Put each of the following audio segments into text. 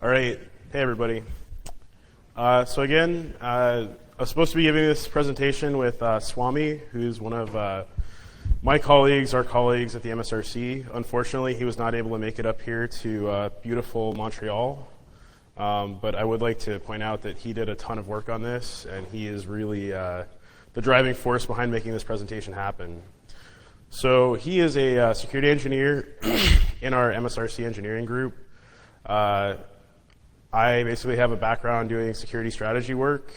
All right. Hey, everybody. So again, I was supposed to be giving this presentation with Swami, who's one of my colleagues, our colleagues at the MSRC. Unfortunately, he was not able to make it up here to beautiful Montreal. But I would like to point out that he did a ton of work on this, and he is really the driving force behind making this presentation happen. So he is a security engineer in our MSRC engineering group. I basically have a background doing security strategy work,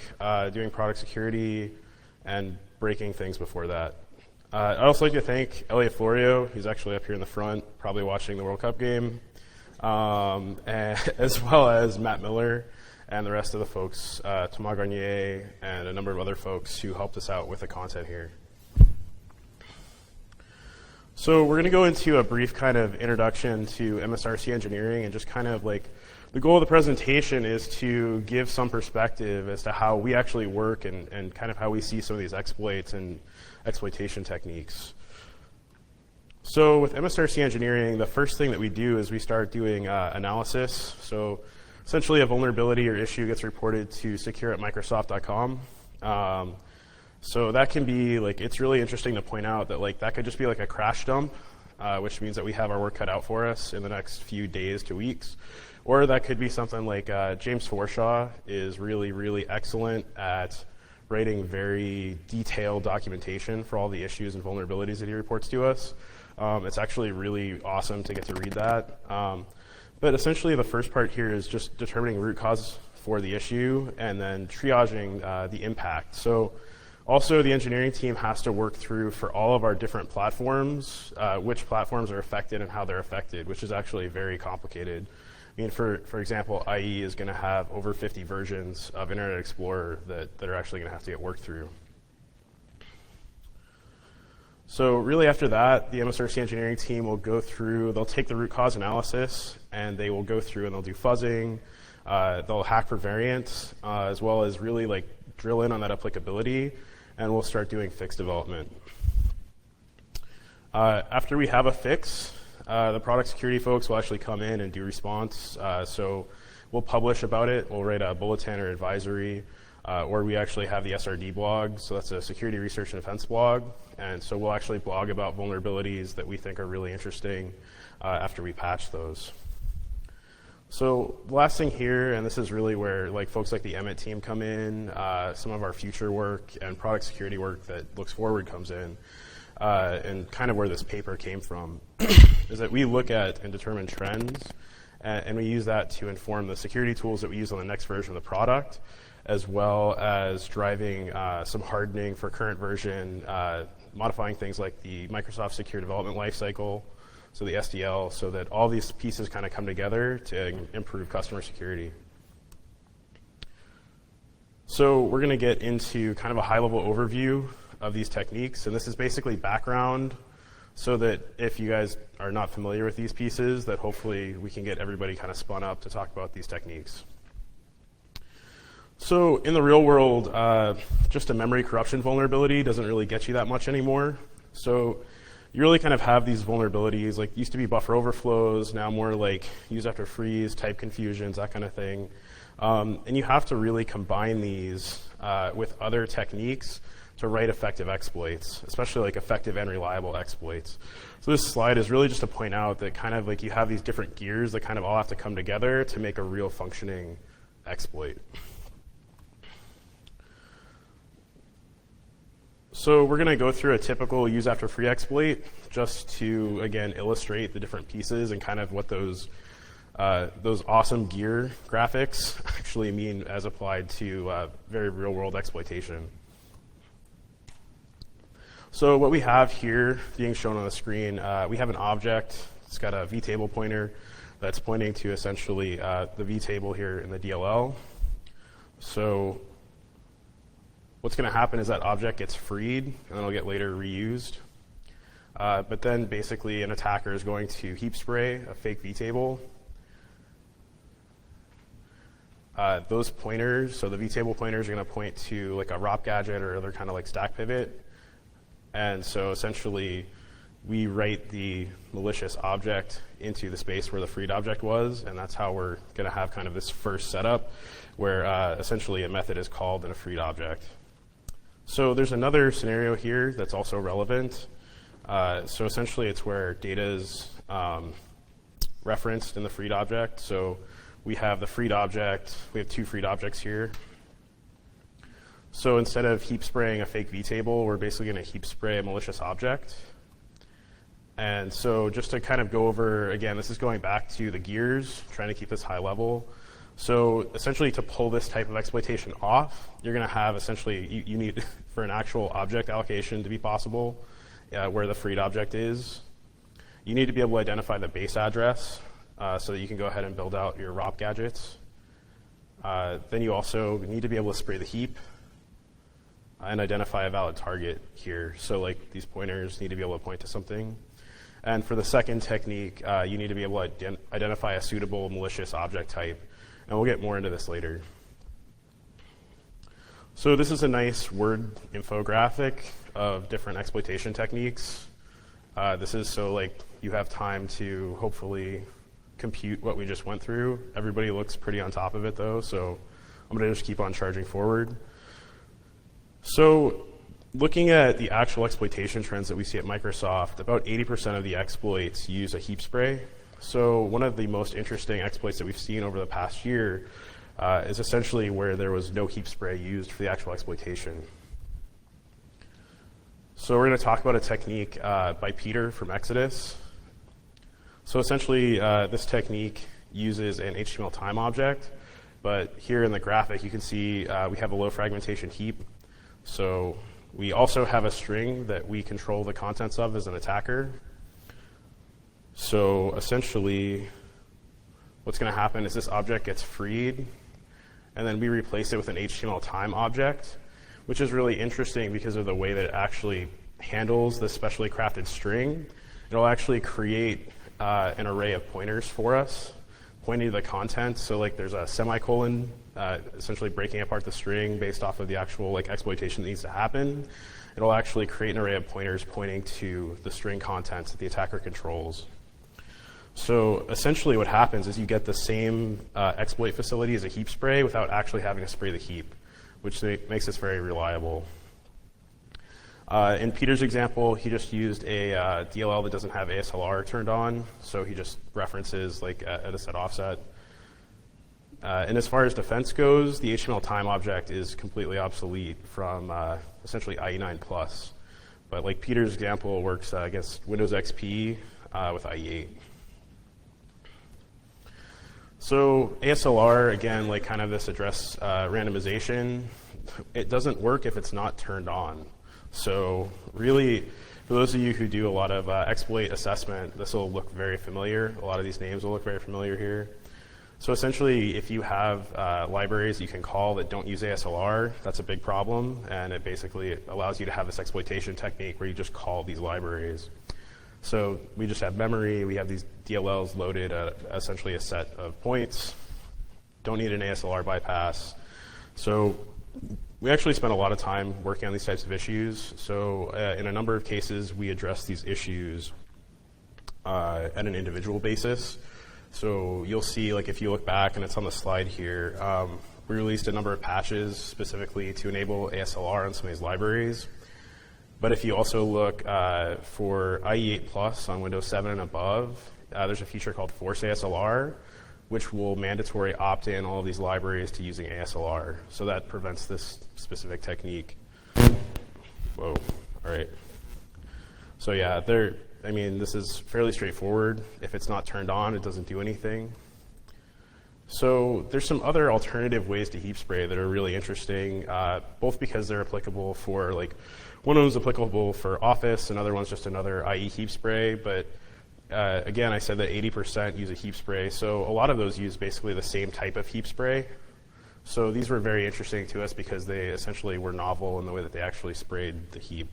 doing product security, and breaking things before that. I'd also like to thank Elliot Florio. He's actually up here in the front, probably watching the World Cup game, and, as well as Matt Miller and the rest of the folks, Thomas Garnier, and a number of other folks who helped us out with the content here. So we're going to go into a brief kind of introduction to MSRC engineering, and just kind of like the goal of the presentation is to give some perspective as to how we actually work and kind of how we see some of these exploits and exploitation techniques. So with MSRC engineering, the first thing that we do is we start doing analysis. So essentially a vulnerability or issue gets reported to secure@microsoft.com. So that can be like, it's really interesting to point out that like that could just be like a crash dump, which means that we have our work cut out for us in the next few days to weeks. Or that could be something like James Forshaw is really, really excellent at writing very detailed documentation for all the issues and vulnerabilities that he reports to us. It's actually really awesome to get to read that. But essentially the first part here is just determining root cause for the issue and then triaging the impact. So also the engineering team has to work through for all of our different platforms, which platforms are affected and how they're affected, which is actually very complicated. I mean, for example, IE is going to have over 50 versions of Internet Explorer that are actually going to have to get worked through. So really after that, the MSRC engineering team will go through, they'll take the root cause analysis, and they will go through and they'll do fuzzing, they'll hack for variants, as well as really like drill in on that applicability, and we'll start doing fix development. After we have a fix, the product security folks will actually come in and do response. So we'll publish about it. We'll write a bulletin or advisory, or we actually have the SRD blog. So that's a security research and defense blog. And so we'll actually blog about vulnerabilities that we think are really interesting after we patch those. So the last thing here, and this is really where like folks like the Emmett team come in, some of our future work and product security work that looks forward comes in. And kind of where this paper came from is that we look at and determine trends, and we use that to inform the security tools that we use on the next version of the product, as well as driving some hardening for current version, modifying things like the Microsoft Secure Development Lifecycle, so the SDL, so that all these pieces kind of come together to improve customer security. So we're going to get into kind of a high-level overview of these techniques, and this is basically background so that if you guys are not familiar with these pieces, that hopefully we can get everybody kind of spun up to talk about these techniques. So in the real world, just a memory corruption vulnerability doesn't really get you that much anymore. So you really kind of have these vulnerabilities, like used to be buffer overflows, now more like use after freeze, type confusions, that kind of thing. And you have to really combine these with other techniques to write effective exploits, especially like effective and reliable exploits. So this slide is really just to point out that kind of like you have these different gears that kind of all have to come together to make a real functioning exploit. So we're going to go through a typical use after free exploit just to, again, illustrate the different pieces and kind of what those awesome gear graphics actually mean as applied to very real world exploitation. So what we have here being shown on the screen, we have an object. It's got a vtable pointer that's pointing to essentially the vtable here in the DLL. So what's going to happen is that object gets freed, and then it'll get later reused. But then basically an attacker is going to heap spray a fake vtable. Those pointers, so the vtable pointers are going to point to like a ROP gadget or other kind of like stack pivot. And so essentially we write the malicious object into the space where the freed object was, and that's how we're going to have kind of this first setup where essentially a method is called in a freed object. So there's another scenario here that's also relevant. So essentially it's where data is referenced in the freed object. So we have the freed object, we have two freed objects here. So instead of heap spraying a fake vtable, we're basically going to heap spray a malicious object. And so just to kind of go over, again, this is going back to the gears, trying to keep this high level. So essentially to pull this type of exploitation off, you're going to have essentially, you need for an actual object allocation to be possible, where the freed object is, you need to be able to identify the base address so that you can go ahead and build out your ROP gadgets. Then you also need to be able to spray the heap and identify a valid target here. So like these pointers need to be able to point to something. And for the second technique, you need to be able to identify a suitable malicious object type. And we'll get more into this later. So this is a nice word infographic of different exploitation techniques. This is so like you have time to hopefully compute what we just went through. Everybody looks pretty on top of it though, so I'm gonna just keep on charging forward. So looking at the actual exploitation trends that we see at Microsoft, about 80% of the exploits use a heap spray. So one of the most interesting exploits that we've seen over the past year is essentially where there was no heap spray used for the actual exploitation. So we're going to talk about a technique by Peter from Exodus. So essentially this technique uses an HTML time object, but here in the graphic you can see we have a low fragmentation heap. So we also have a string that we control the contents of as an attacker. So essentially, what's going to happen is this object gets freed, and then we replace it with an HTML time object, which is really interesting because of the way that it actually handles this specially crafted string. It'll actually create an array of pointers for us, pointing to the contents. So like there's a semicolon, essentially breaking apart the string based off of the actual like exploitation that needs to happen. It'll actually create an array of pointers pointing to the string contents that the attacker controls. So essentially what happens is you get the same exploit facility as a heap spray without actually having to spray the heap, which makes this very reliable. In Peter's example, he just used a DLL that doesn't have ASLR turned on, so he just references like at a set offset. And as far as defense goes, the HTML time object is completely obsolete from essentially IE9+. But like Peter's example works against Windows XP with IE8. So ASLR, again, like kind of this address randomization, it doesn't work if it's not turned on. So really, for those of you who do a lot of exploit assessment, this will look very familiar. A lot of these names will look very familiar here. So essentially, if you have libraries you can call that don't use ASLR, that's a big problem, and it basically allows you to have this exploitation technique where you just call these libraries. So we just have memory, we have these DLLs loaded at essentially a set of points, don't need an ASLR bypass. So we actually spent a lot of time working on these types of issues. So in a number of cases, we address these issues at an individual basis. So you'll see, like if you look back, and it's on the slide here, we released a number of patches specifically to enable ASLR on some of these libraries. But if you also look for IE8+ on Windows 7 and above, there's a feature called Force ASLR, which will mandatory opt in all of these libraries to using ASLR. So that prevents this specific technique. Whoa, all right. So yeah, I mean, this is fairly straightforward. If it's not turned on, it doesn't do anything. So there's some other alternative ways to heap spray that are really interesting, both because they're applicable for like, one of them is applicable for Office, another one's just another IE heap spray, but again, I said that 80% use a heap spray, so a lot of those use basically the same type of heap spray. So these were very interesting to us because they essentially were novel in the way that they actually sprayed the heap.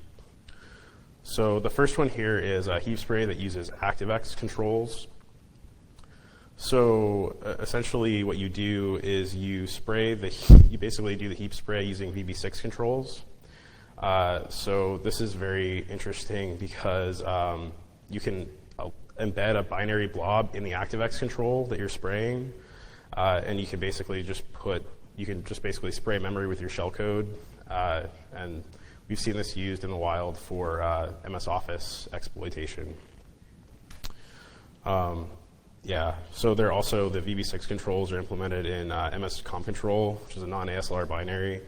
So the first one here is a heap spray that uses ActiveX controls. So essentially what you do is you basically do the heap spray using VB6 controls. So this is very interesting because you can embed a binary blob in the ActiveX control that you're spraying, and you can basically just spray memory with your shellcode, and we've seen this used in the wild for MS Office exploitation. Yeah, so they're also, the VB6 controls are implemented in MS Com control, which is a non-ASLR binary.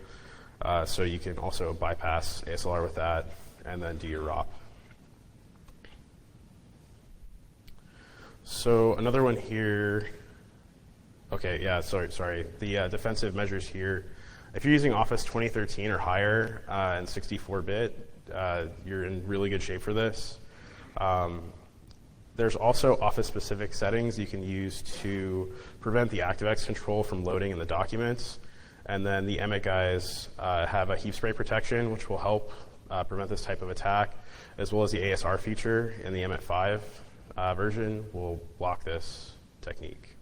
So you can also bypass ASLR with that and then do your ROP. So another one here, okay, yeah, sorry. The defensive measures here, if you're using Office 2013 or higher and 64-bit, you're in really good shape for this. There's also Office-specific settings you can use to prevent the ActiveX control from loading in the documents. And then the Emmet guys have a heap spray protection, which will help prevent this type of attack, as well as the ASR feature in the Emmet 5 version will block this technique.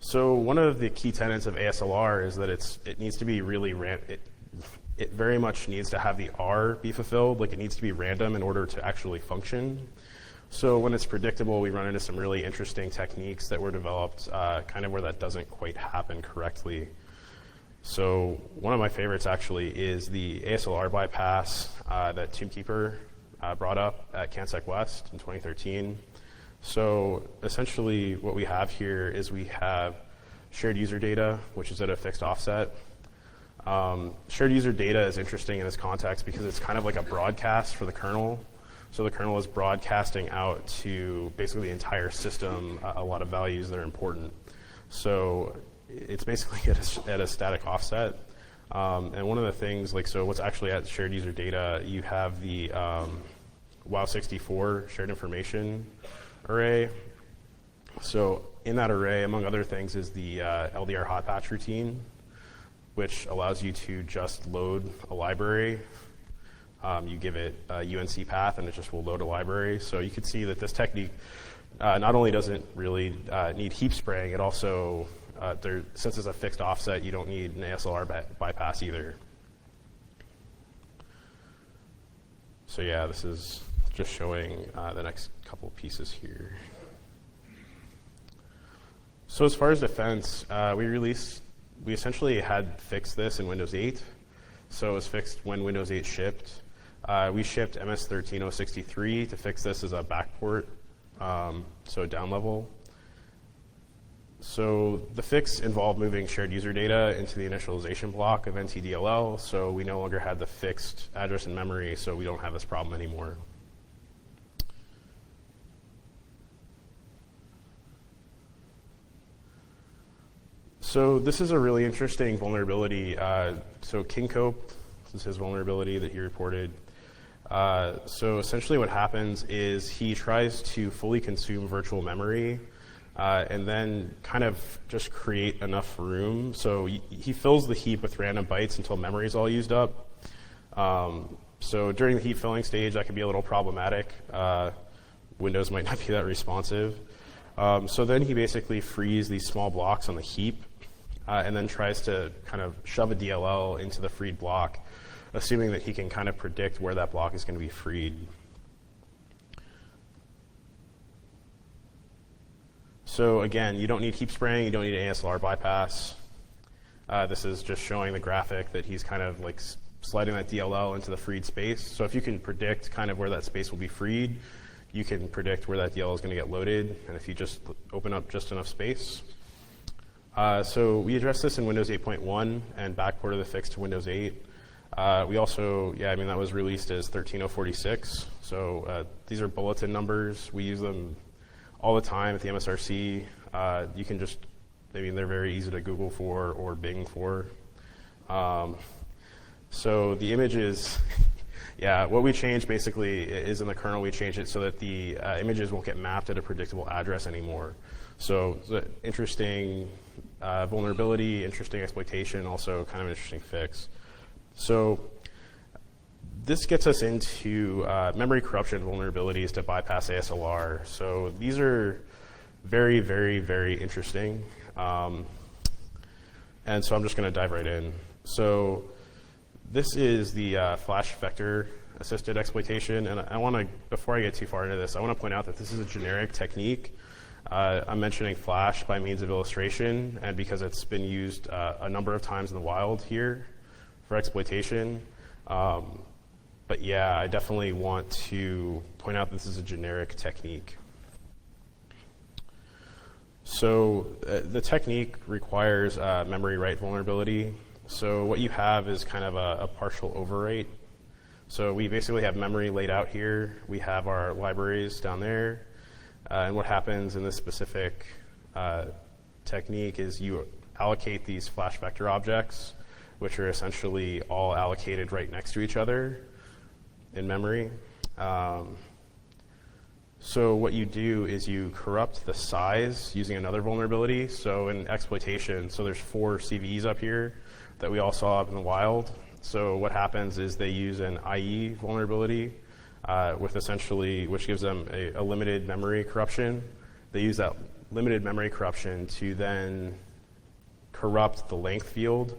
So one of the key tenets of ASLR is that it needs to be really it very much needs to have the R be fulfilled, like it needs to be random in order to actually function. So when it's predictable, we run into some really interesting techniques that were developed kind of where that doesn't quite happen correctly. So one of my favorites actually is the ASLR bypass that Tombkeeper brought up at CanSec West in 2013. So essentially what we have here is we have shared user data, which is at a fixed offset. Shared user data is interesting in this context because it's kind of like a broadcast for the kernel. So the kernel is broadcasting out to basically the entire system a lot of values that are important. So it's basically at a static offset. And one of the things, so what's actually at shared user data, you have the WOW64 shared information array. So in that array, among other things, is the LDR hot batch routine, which allows you to just load a library. You give it a UNC path, and it just will load a library. So you can see that this technique not only doesn't really need heap spraying, it also, since it's a fixed offset, you don't need an ASLR bypass either. So yeah, this is just showing the next couple pieces here. So as far as defense, we essentially had fixed this in Windows 8. So it was fixed when Windows 8 shipped. We shipped MS13063 to fix this as a backport, so down level. So the fix involved moving shared user data into the initialization block of NTDLL, so we no longer had the fixed address in memory, so we don't have this problem anymore. So this is a really interesting vulnerability. So King Cope, this is his vulnerability that he reported. So essentially what happens is he tries to fully consume virtual memory and then kind of just create enough room. So he fills the heap with random bytes until memory is all used up. So during the heap filling stage, that can be a little problematic. Windows might not be that responsive. So then he basically frees these small blocks on the heap and then tries to kind of shove a DLL into the freed block, assuming that he can kind of predict where that block is going to be freed. So again, you don't need heap spraying, you don't need an ASLR bypass. This is just showing the graphic that he's kind of like sliding that DLL into the freed space. So if you can predict kind of where that space will be freed, you can predict where that DLL is going to get loaded, and if you just open up just enough space. So we addressed this in Windows 8.1 and backported the fix to Windows 8. We also, that was released as 13046. So these are bulletin numbers. We use them all the time at the MSRC. You can just, they're very easy to Google for or Bing for. So the images, what we changed basically is in the kernel, we changed it so that the images won't get mapped at a predictable address anymore. So the interesting vulnerability, interesting exploitation, also kind of an interesting fix. So this gets us into memory corruption vulnerabilities to bypass ASLR. So these are very, very, very interesting. And so I'm just going to dive right in. So This is the flash vector assisted exploitation, and I want to, before I get too far into this, I want to point out that this is a generic technique. I'm mentioning flash by means of illustration, and because it's been used a number of times in the wild here for exploitation. But yeah, I definitely want to point out this is a generic technique. So the technique requires memory write vulnerability. So what you have is kind of a partial overwrite. So we basically have memory laid out here. We have our libraries down there. And what happens in this specific technique is you allocate these flash vector objects, which are essentially all allocated right next to each other in memory. So what you do is you corrupt the size using another vulnerability. So in exploitation, so there's 4 CVEs up here that we all saw up in the wild. So what happens is they use an IE vulnerability with essentially, which gives them a limited memory corruption. They use that limited memory corruption to then corrupt the length field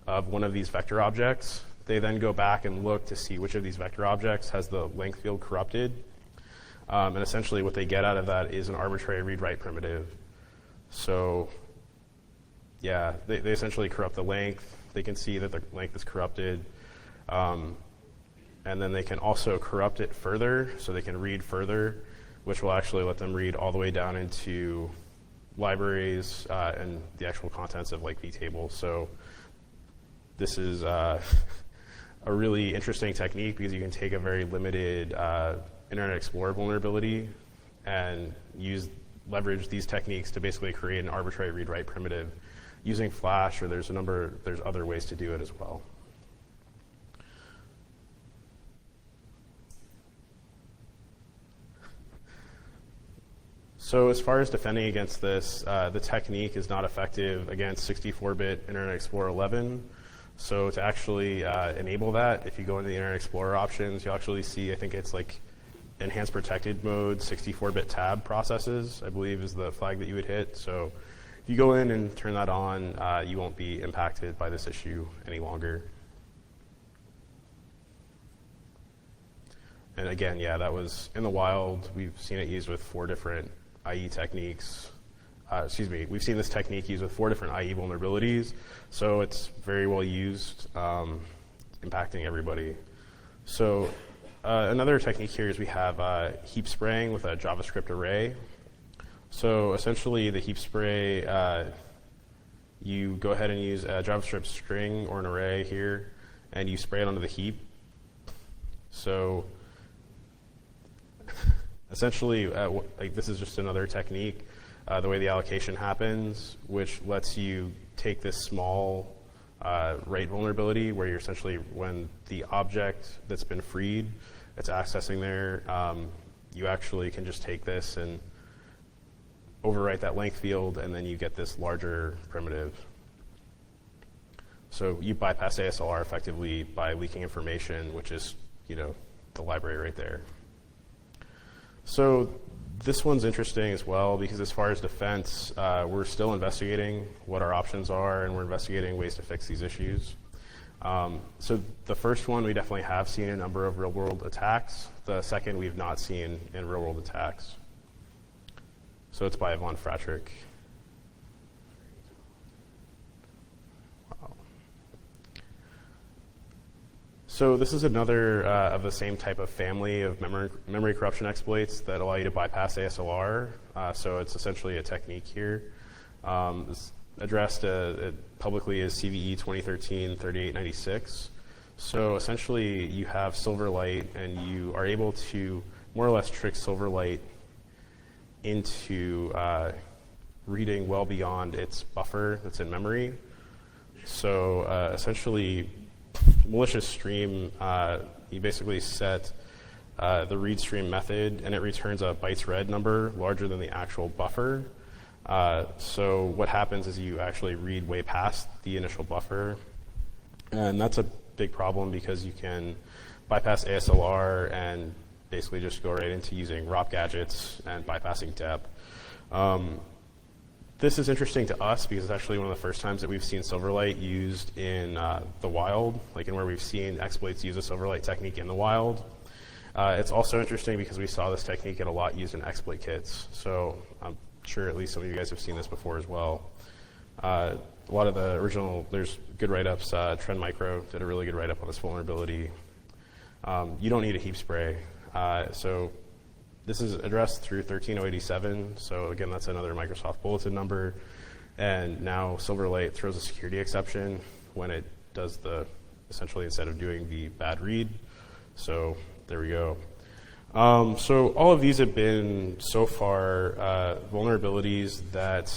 of one of these vector objects. They then go back and look to see which of these vector objects has the length field corrupted. And essentially what they get out of that is an arbitrary read-write primitive. So yeah, they essentially corrupt the length. They can see that the length is corrupted. And then they can also corrupt it further, so they can read further, which will actually let them read all the way down into libraries and the actual contents of like vtables. So this is a really interesting technique because you can take a very limited Internet Explorer vulnerability and leverage these techniques to basically create an arbitrary read-write primitive using Flash, or there's other ways to do it as well. So as far as defending against this, the technique is not effective against 64-bit Internet Explorer 11. So to actually enable that, if you go into the Internet Explorer options, you'll actually see, I think it's like enhanced protected mode 64-bit tab processes, I believe is the flag that you would hit. So if you go in and turn that on, you won't be impacted by this issue any longer. And again, yeah, that was in the wild. We've seen it used with 4 different IE techniques. We've seen this technique used with 4 different IE vulnerabilities, so it's very well used, impacting everybody. So another technique here is we have heap spraying with a JavaScript array. So essentially the heap spray, you go ahead and use a JavaScript string or an array here, and you spray it onto the heap. So essentially, this is just another technique, the way the allocation happens, which lets you take this small write vulnerability where you're essentially, when the object that's been freed, it's accessing there, you actually can just take this and overwrite that length field, and then you get this larger primitive. So you bypass ASLR effectively by leaking information, which is, the library right there. So this one's interesting as well because as far as defense, we're still investigating what our options are, and we're investigating ways to fix these issues. So the first one, we definitely have seen a number of real-world attacks. The second, we've not seen in real-world attacks. So it's by Yvonne Fratrick. Wow. So this is another of the same type of family of memory corruption exploits that allow you to bypass ASLR. So it's essentially a technique here. It's addressed publicly as CVE 2013-3896. So essentially you have Silverlight, and you are able to more or less trick Silverlight into reading well beyond its buffer that's in memory. So essentially, malicious stream, you basically set the read stream method, and it returns a bytes read number larger than the actual buffer. So what happens is you actually read way past the initial buffer, and that's a big problem because you can bypass ASLR and basically just go right into using ROP gadgets and bypassing dep. This is interesting to us because it's actually one of the first times that we've seen Silverlight used in the wild, like in where we've seen exploits use a Silverlight technique in the wild. It's also interesting because we saw this technique get a lot used in exploit kits. So I'm sure at least some of you guys have seen this before as well. A lot of the original, there's good write-ups. Trend Micro did a really good write-up on this vulnerability. You don't need a heap spray. So this is addressed through 13087. So again, that's another Microsoft bulletin number. And now Silverlight throws a security exception when it does the, essentially instead of doing the bad read. So there we go. So all of these have been so far vulnerabilities that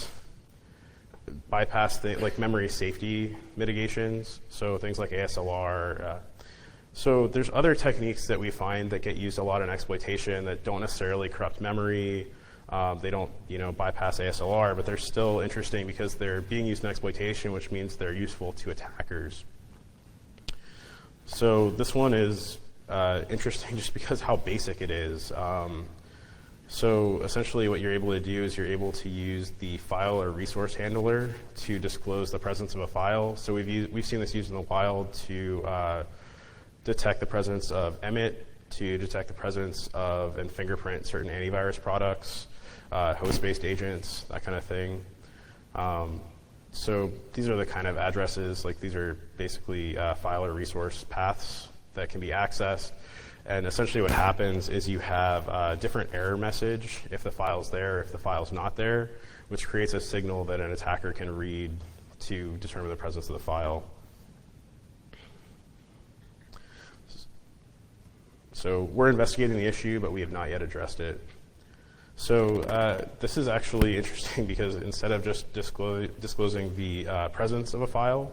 bypass like memory safety mitigations. So things like ASLR. So there's other techniques that we find that get used a lot in exploitation that don't necessarily corrupt memory. They don't, bypass ASLR, but they're still interesting because they're being used in exploitation, which means they're useful to attackers. So this one is interesting just because how basic it is. So essentially what you're able to do is you're able to use the file or resource handler to disclose the presence of a file. So we've seen this used in the wild to detect the presence of emit, to detect the presence of and fingerprint certain antivirus products, host-based agents, that kind of thing. So these are the kind of addresses, like these are basically file or resource paths that can be accessed. And essentially what happens is you have a different error message if the file's there, if the file's not there, which creates a signal that an attacker can read to determine the presence of the file. So we're investigating the issue, but we have not yet addressed it. So this is actually interesting because instead of just disclosing the presence of a file,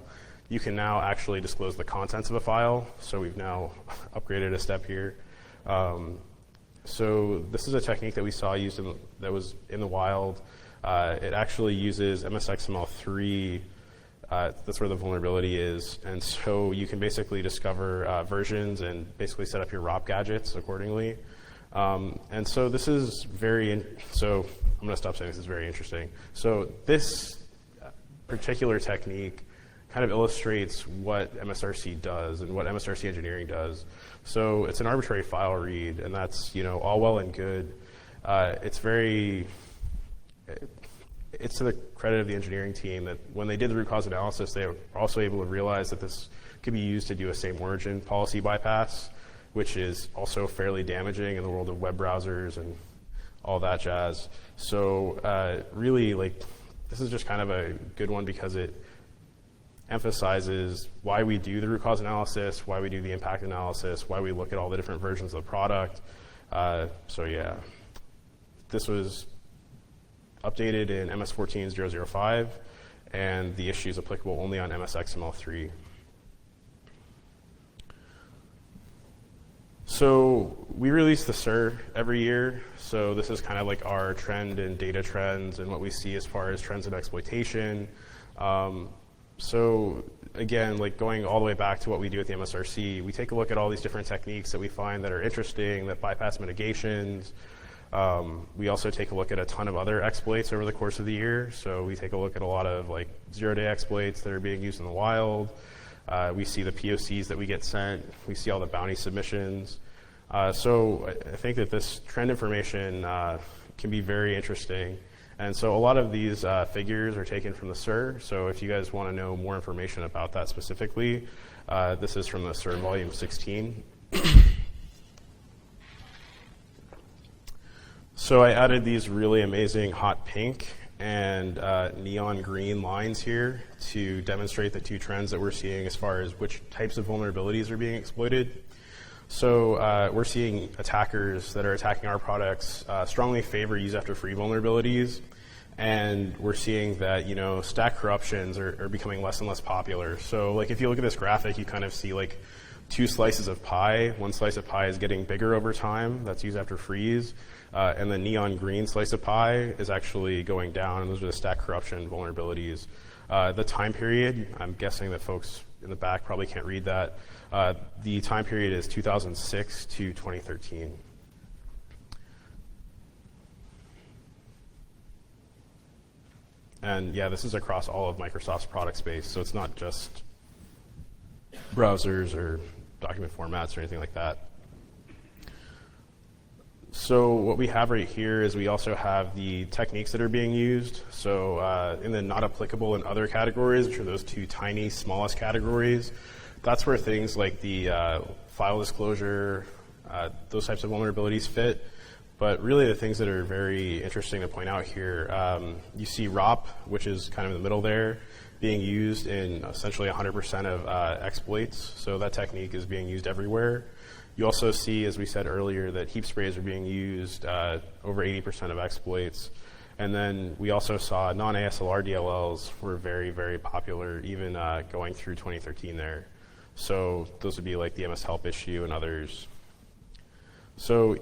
you can now actually disclose the contents of a file. So we've now upgraded a step here. So this is a technique that we saw used that was in the wild. It actually uses MSXML3. That's where the vulnerability is. And so you can basically discover versions and basically set up your ROP gadgets accordingly. And so this is so I'm going to stop saying this is very interesting. So this particular technique kind of illustrates what MSRC does and what MSRC engineering does. So it's an arbitrary file read, and that's all well and good. It's to the credit of the engineering team that when they did the root cause analysis, they were also able to realize that this could be used to do a same origin policy bypass, which is also fairly damaging in the world of web browsers and all that jazz. So really, this is just kind of a good one because it emphasizes why we do the root cause analysis, why we do the impact analysis, why we look at all the different versions of the product. So yeah, this was updated in MS14.005, and the issue is applicable only on MSXML3. So we release the SIR every year, so this is kind of like our trend in data trends and what we see as far as trends in exploitation. So again, going all the way back to what we do at the MSRC, we take a look at all these different techniques that we find that are interesting, that bypass mitigations. We also take a look at a ton of other exploits over the course of the year. So we take a look at a lot of zero-day exploits that are being used in the wild. We see the POCs that we get sent. We see all the bounty submissions. So I think that this trend information can be very interesting. And so a lot of these figures are taken from the SIR. So if you guys want to know more information about that specifically, this is from the SIR volume 16. So I added these really amazing hot pink and neon green lines here to demonstrate the two trends that we're seeing as far as which types of vulnerabilities are being exploited. So we're seeing attackers that are attacking our products strongly favor use after free vulnerabilities, and we're seeing that stack corruptions are becoming less and less popular. So if you look at this graphic, you kind of see two slices of pie. One slice of pie is getting bigger over time. That's use after freeze. And the neon green slice of pie is actually going down, and those are the stack corruption vulnerabilities. The time period, I'm guessing that folks in the back probably can't read that. The time period is 2006 to 2013. And yeah, this is across all of Microsoft's product space, so it's not just browsers or document formats or anything like that. So what we have right here is we also have the techniques that are being used. So in the not applicable and other categories, which are those two tiny, smallest categories, that's where things like the file disclosure, those types of vulnerabilities fit. But really the things that are very interesting to point out here, you see ROP, which is kind of in the middle there, being used in essentially 100% of exploits. So that technique is being used everywhere. You also see, as we said earlier, that heap sprays are being used over 80% of exploits. And then we also saw non-ASLR DLLs were very, very popular, even going through 2013 there. So those would be like the MS Help issue and others. So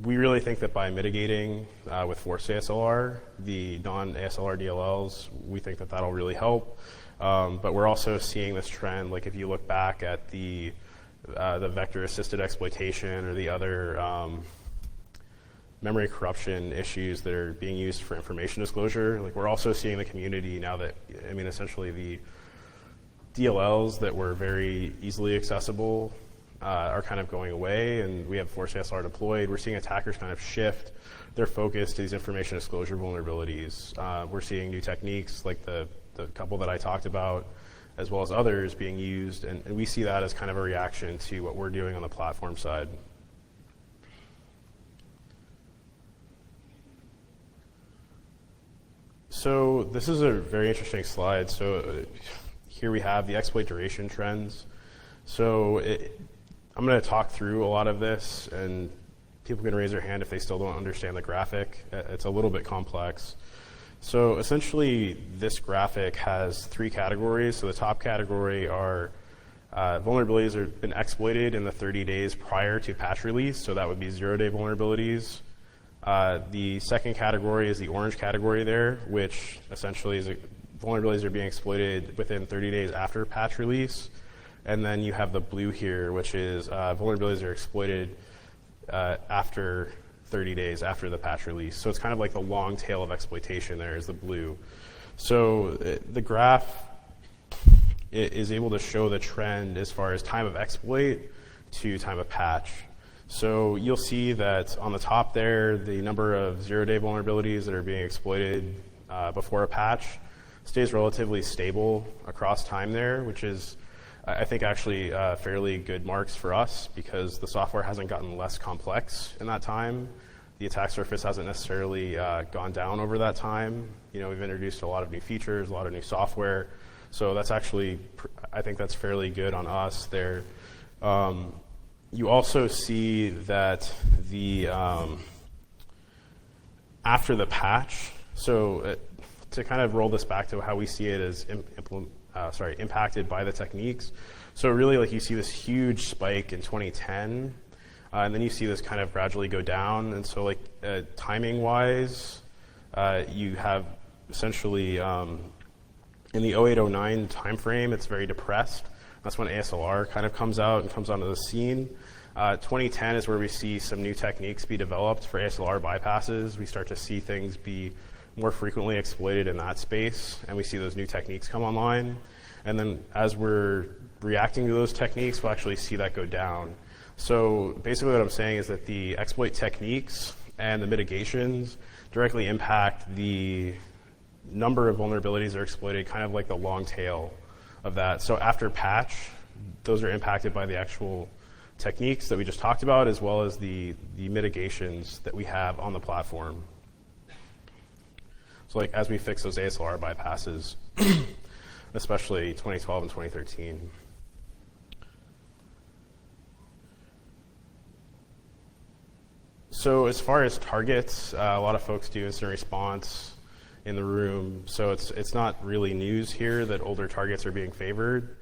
we really think that by mitigating with forced ASLR, the non-ASLR DLLs, we think that that'll really help. But we're also seeing this trend, like if you look back at the vector-assisted exploitation or the other memory corruption issues that are being used for information disclosure, like we're also seeing the community now that, I mean, essentially the DLLs that were very easily accessible are kind of going away, and we have forced ASLR deployed. We're seeing attackers kind of shift their focus to these information disclosure vulnerabilities. We're seeing new techniques like the couple that I talked about, as well as others being used, and we see that as kind of a reaction to what we're doing on the platform side. So this is a very interesting slide. So here we have the exploit duration trends. So I'm going to talk through a lot of this, and people can raise their hand if they still don't understand the graphic. It's a little bit complex. So essentially, this graphic has three categories. So the top category are vulnerabilities that have been exploited in the 30 days prior to patch release. So that would be 0-day vulnerabilities. The second category is the orange category there, which essentially is vulnerabilities are being exploited within 30 days after patch release. And then you have the blue here, which is vulnerabilities that are exploited after 30 days after the patch release. So it's kind of like the long tail of exploitation there is the blue. So the graph is able to show the trend as far as time of exploit to time of patch. So you'll see that on the top there, the number of 0-day vulnerabilities that are being exploited before a patch stays relatively stable across time there, which is, I think, actually fairly good marks for us because the software hasn't gotten less complex in that time. The attack surface hasn't necessarily gone down over that time. You know, we've introduced a lot of new features, a lot of new software. So that's actually, I think that's fairly good on us there. You also see that the after the patch, so to kind of roll this back to how we see it as impacted by the techniques. So really, like, you see this huge spike in 2010, and then you see this kind of gradually go down. And so, like, timing-wise, you have essentially in the 08-09 timeframe, it's very depressed. That's when ASLR kind of comes out and comes onto the scene. 2010 is where we see some new techniques be developed for ASLR bypasses. We start to see things be more frequently exploited in that space, and we see those new techniques come online. And then as we're reacting to those techniques, we'll actually see that go down. So basically what I'm saying is that the exploit techniques and the mitigations directly impact the number of vulnerabilities that are exploited, kind of like the long tail of that. So after patch, those are impacted by the actual techniques that we just talked about, as well as the mitigations that we have on the platform. So like as we fix those ASLR bypasses, especially 2012 and 2013. So as far as targets, a lot of folks do incident response in the room. So it's not really news here that older targets are being favored.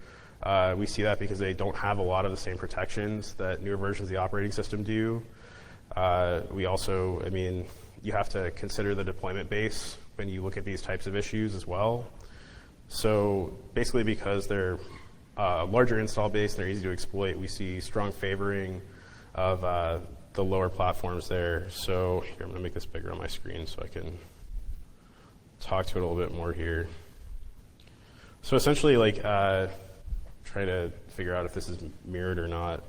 We see that because they don't have a lot of the same protections that newer versions of the operating system do. We also, I mean, you have to consider the deployment base when you look at these types of issues as well. So basically because they're a larger install base and they're easy to exploit, we see strong favoring of the lower platforms there. So here, I'm gonna make this bigger on my screen so I can talk to it a little bit more here. So essentially, like, try to figure out if this is mirrored or not.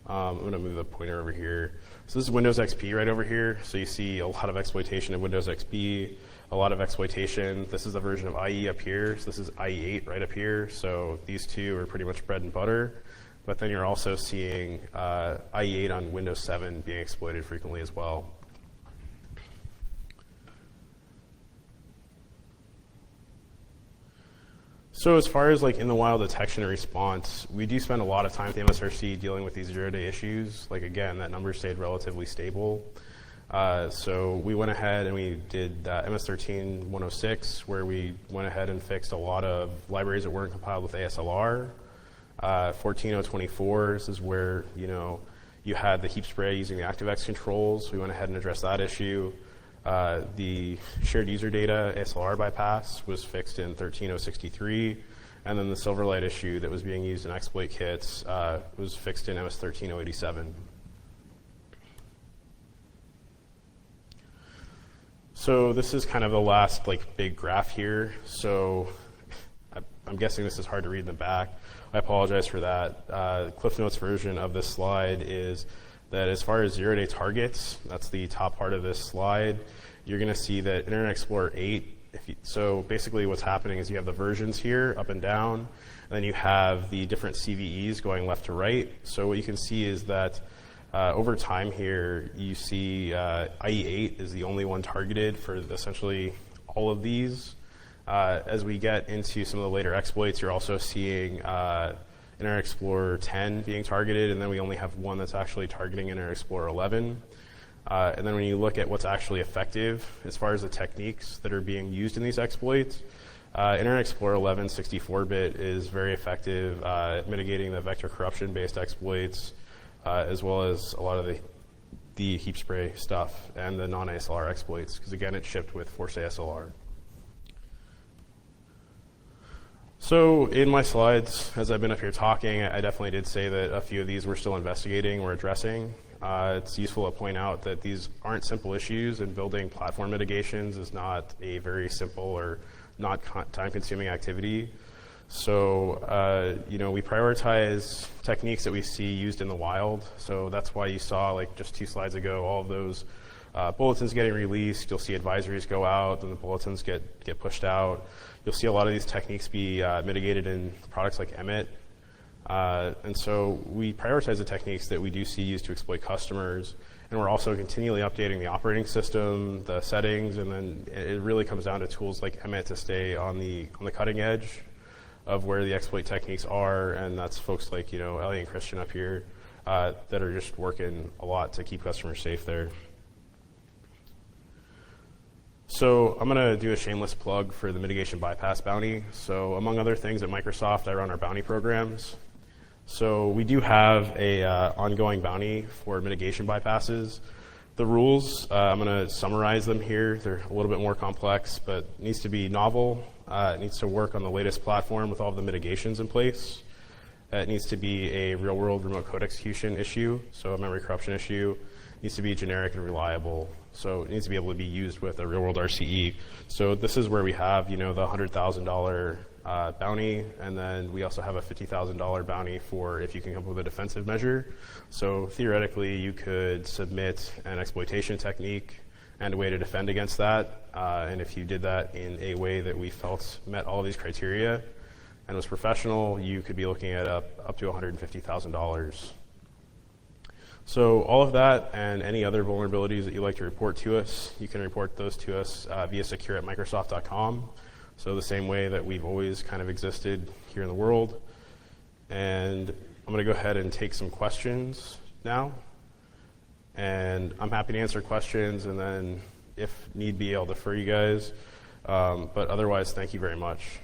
I'm going to move the pointer over here. So this is Windows XP right over here. So you see a lot of exploitation of Windows XP, a lot of exploitation. This is the version of IE up here. So this is IE8 right up here. So these two are pretty much bread and butter. But then you're also seeing IE8 on Windows 7 being exploited frequently as well. So as far as like in the wild detection and response, we do spend a lot of time at the MSRC dealing with these zero-day issues. Like again, that number stayed relatively stable. So we went ahead and we did MS13-106, where we went ahead and fixed a lot of libraries that weren't compiled with ASLR. 14024, this is where you had the heap spray using the ActiveX controls. We went ahead and addressed that issue. The shared user data ASLR bypass was fixed in 13063, and then the Silverlight issue that was being used in exploit kits was fixed in MS13087. So this is kind of the last like big graph here. So I'm guessing this is hard to read in the back. I apologize for that. Cliff Notes version of this slide is that as far as zero-day targets, that's the top part of this slide, you're going to see that Internet Explorer 8, so basically what's happening is you have the versions here up and down, and then you have the different CVEs going left to right. So what you can see is that over time here, you see IE8 is the only one targeted for essentially all of these. As we get into some of the later exploits, you're also seeing Internet Explorer 10 being targeted, and then we only have one that's actually targeting Internet Explorer 11. And then when you look at what's actually effective as far as the techniques that are being used in these exploits, Internet Explorer 11 64-bit is very effective at mitigating the vector corruption-based exploits, as well as a lot of the heap spray stuff and the non-ASLR exploits, because again, it's shipped with Force ASLR. So in my slides, as I've been up here talking, I definitely did say that a few of these we're still investigating, we're addressing. It's useful to point out that these aren't simple issues, and building platform mitigations is not a very simple or not time-consuming activity. So, we prioritize techniques that we see used in the wild. So that's why you saw, like just 2 slides ago, all of those bulletins getting released. You'll see advisories go out, and the bulletins get pushed out. You'll see a lot of these techniques be mitigated in products like Emmet. And so we prioritize the techniques that we do see used to exploit customers, and we're also continually updating the operating system, the settings, and then it really comes down to tools like Emmet to stay on the cutting edge of where the exploit techniques are, and that's folks like Ellie and Christian up here that are just working a lot to keep customers safe there. So I'm going to do a shameless plug for the mitigation bypass bounty. So among other things at Microsoft, I run our bounty programs. So we do have a ongoing bounty for mitigation bypasses. The rules, I'm going to summarize them here. They're a little bit more complex, but it needs to be novel. It needs to work on the latest platform with all of the mitigations in place. It needs to be a real-world remote code execution issue, so a memory corruption issue. It needs to be generic and reliable. So it needs to be able to be used with a real-world RCE. So this is where we have, the $100,000 bounty, and then we also have a $50,000 bounty for if you can come up with a defensive measure. So theoretically, you could submit an exploitation technique and a way to defend against that. And if you did that in a way that we felt met all of these criteria and was professional, you could be looking at up to $150,000. So all of that and any other vulnerabilities that you'd like to report to us, you can report those to us via secure@microsoft.com. So the same way that we've always kind of existed here in the world. And I'm going to go ahead and take some questions now. And I'm happy to answer questions, and then if need be, I'll defer you guys. But otherwise, thank you very much.